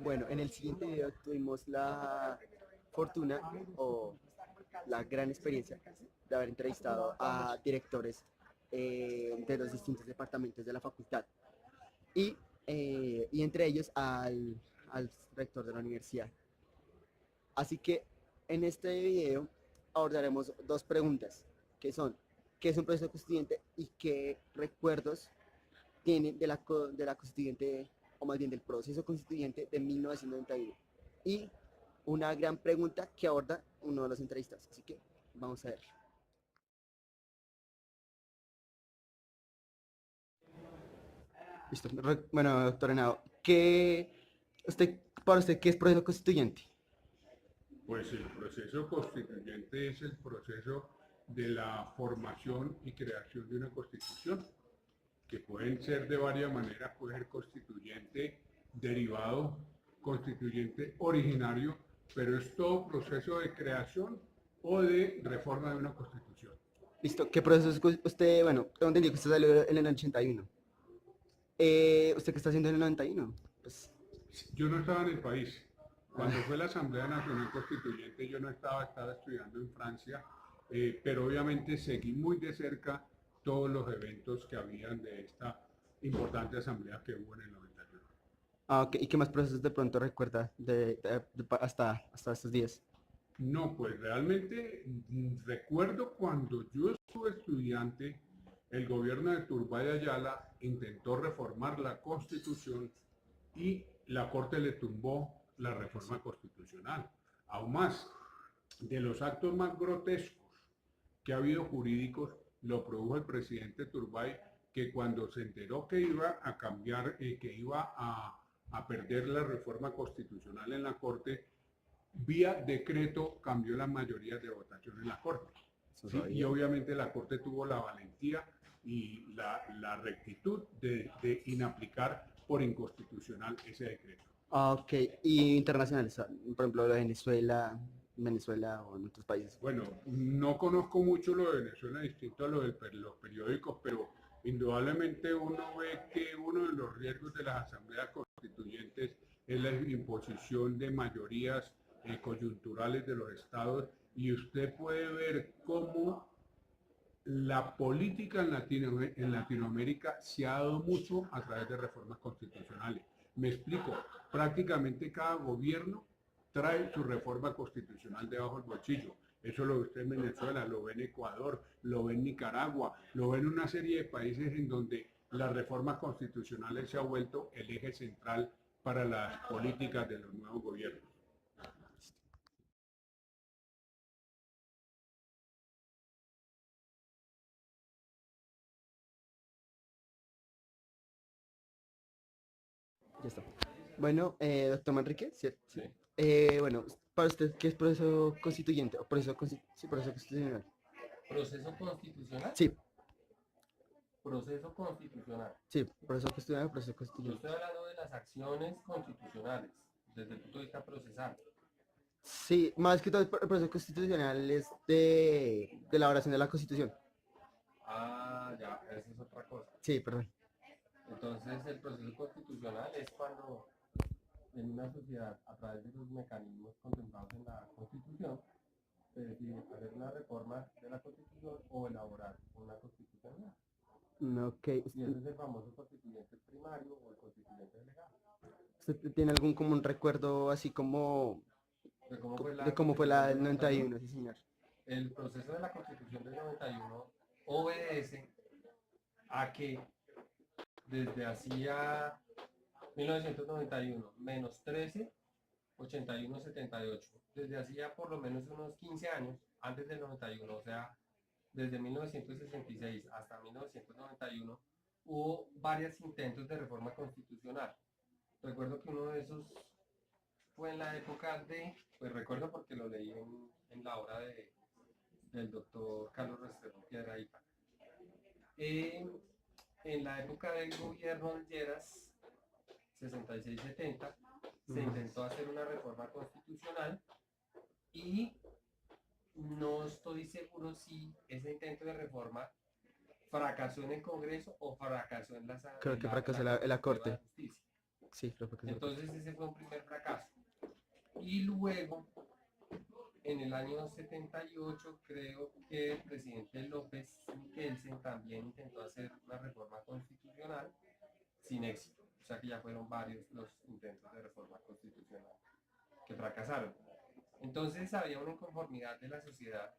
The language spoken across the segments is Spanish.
Bueno, en el siguiente video tuvimos la fortuna o la gran experiencia de haber entrevistado a directores de los distintos departamentos de la facultad y entre ellos al rector de la universidad. Así que en este video abordaremos dos preguntas, que son, ¿qué es un proceso constituyente y qué recuerdos tiene de la constituyente, o más bien del proceso constituyente de 1991? Y una gran pregunta que aborda uno de los entrevistas. Así que vamos a ver. Listo. Bueno, doctor Henao, para usted, ¿qué es proceso constituyente? Pues el proceso constituyente es el proceso de la formación y creación de una constitución, que pueden ser de varias maneras, puede ser constituyente derivado, constituyente originario, pero es todo proceso de creación o de reforma de una constitución. Listo. ¿Qué proceso es usted, bueno, tengo entendido que usted salió en el 81? ¿Usted qué está haciendo en el 91? Pues, Yo no estaba en el país. Cuando ah, fue la Asamblea Nacional Constituyente yo no estaba estudiando en Francia, pero obviamente seguí muy de cerca todos los eventos que habían de esta importante asamblea que hubo en el 91. ok. ¿Y qué más procesos de pronto recuerda hasta estos días? No, pues realmente recuerdo cuando yo estuve estudiante, el gobierno de Turbay Ayala intentó reformar la constitución y la Corte le tumbó la reforma constitucional. Aún más, de los actos más grotescos que ha habido jurídicos, lo produjo el presidente Turbay, que cuando se enteró que iba a cambiar, que iba a perder la reforma constitucional en la Corte, vía decreto cambió la mayoría de votación en la Corte. No ¿Sí? Y sabía. obviamente la Corte tuvo la valentía y la rectitud de inaplicar por inconstitucional ese decreto. Ah, ok. ¿Y internacionales? Por ejemplo, lo de Venezuela o en otros países. Bueno, no conozco mucho lo de Venezuela distinto a lo de los periódicos, pero indudablemente uno ve que uno de los riesgos de las asambleas constituyentes es la imposición de mayorías coyunturales de los estados y usted puede ver cómo la política en Latinoamérica se ha dado mucho a través de reformas constitucionales. Me explico, prácticamente cada gobierno trae su reforma constitucional debajo del bolsillo. Eso lo ve usted en Venezuela, lo ve en Ecuador, lo ve en Nicaragua, lo ve en una serie de países en donde las reformas constitucionales se ha vuelto el eje central para las políticas de los nuevos gobiernos. Ya está. Bueno, doctor Manrique, ¿sí? Sí. ¿Sí? Bueno, para usted, ¿qué es proceso constituyente? O sí, proceso constitucional. Proceso constitucional. Sí, Proceso constitucional. sí, proceso constitucional, proceso Yo constituyente. estoy hablando de las acciones constitucionales desde el punto de vista procesal. Sí, más que todo el proceso constitucional es de elaboración de la constitución. Ah, ya, esa es otra cosa. Sí, perdón. Entonces, el proceso constitucional es cuando en una sociedad, a través de los mecanismos contemplados en la Constitución, se decide hacer una reforma de la Constitución o elaborar una Constitución nueva. Ok. Y ese es el famoso constituyente primario o el constituyente delegado. ¿Usted tiene algún como un recuerdo así como ¿De cómo fue de la cómo fue Constitución la del del 91? 91? Sí, señor. El proceso de la Constitución del 91 obedece a que desde hacía 1991 menos 13, 81, 78, desde hacía por lo menos unos 15 años antes del 91, o sea, desde 1966 hasta 1991, hubo varios intentos de reforma constitucional. Recuerdo que uno de esos fue en la época de, pues recuerdo porque lo leí en la obra del doctor Carlos Restrepo Piedrahíta. En la época del gobierno de Lleras, 66-70, se intentó hacer una reforma constitucional y no estoy seguro si ese intento de reforma fracasó en el Congreso o fracasó en Creo que fracasó la en Corte la Suprema de corte. Justicia. Sí, creo que sí. Entonces ese fue un primer fracaso. Y luego, en el año 78, creo que el presidente López Michelsen también intentó hacer una reforma constitucional sin éxito. O sea que ya fueron varios los intentos de reforma constitucional que fracasaron. Entonces había una inconformidad de la sociedad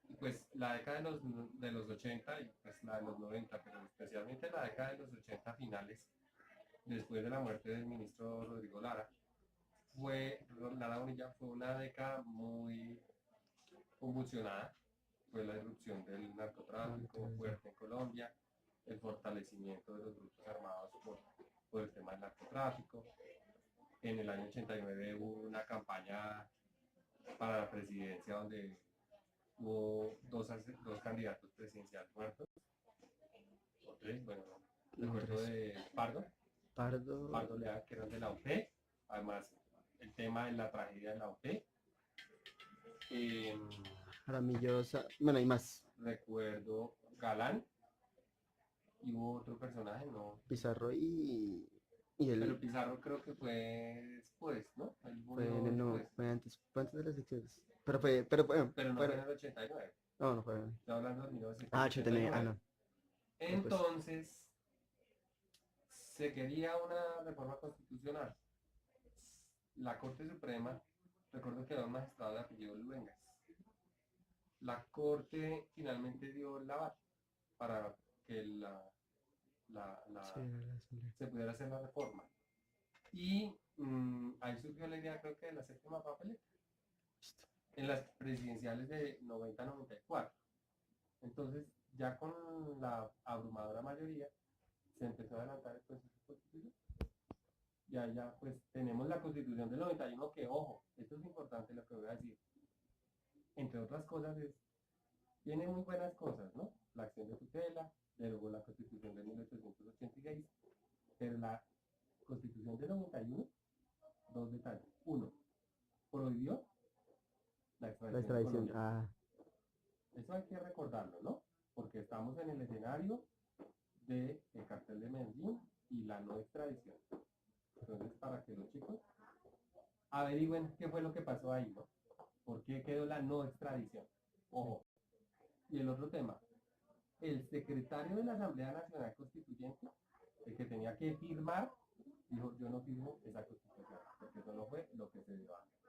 y pues la década de los 80 y pues la de los 90, pero especialmente la década de los 80 finales, después de la muerte del ministro Rodrigo Lara, Lara Bonilla fue una década muy convulsionada. Fue la irrupción del narcotráfico fuerte en Colombia, el fortalecimiento de los grupos armados por el tema del narcotráfico. En el año 89 hubo una campaña para la presidencia donde hubo dos candidatos presidenciales muertos, o tres, bueno, recuerdo de Pardo Leal, que eran de la UP, además el tema de la tragedia de la UP. Jaramillo, bueno, hay más. Recuerdo Galán, y hubo otro personaje, ¿no? Pizarro y Pero Pizarro creo que fue después, ¿no? fue antes de las elecciones. Pero no fue en el 89. No fue. Estoy hablando de 1989. Ah, 89, no. Entonces, se quería una reforma constitucional. La Corte Suprema, recuerdo que era un magistrado de apellido Luengas. La Corte finalmente dio el aval para que se pudiera hacer la reforma. Y ahí surgió la idea, creo que de la séptima papeleta, en las presidenciales de 90-94. Entonces, ya con la abrumadora mayoría, se empezó a adelantar el proceso constitucional. Ya pues tenemos la Constitución del 91 que, ojo, esto es importante lo que voy a decir. Entre otras cosas, tiene muy buenas cosas, ¿no? La acción de tutela, derogó la Constitución de 1886, pero la Constitución del 91, dos detalles. Uno, prohibió la extradición. Eso hay que recordarlo, ¿no? Porque estamos en el escenario del cartel de Medellín y la no extradición. Entonces, para que los chicos averigüen qué fue lo que pasó ahí, ¿no? ¿Por qué quedó la no extradición? Ojo. Y el otro tema, el secretario de la Asamblea Nacional Constituyente, el que tenía que firmar, dijo, yo no firmo esa constitución, porque eso no fue lo que se dio antes.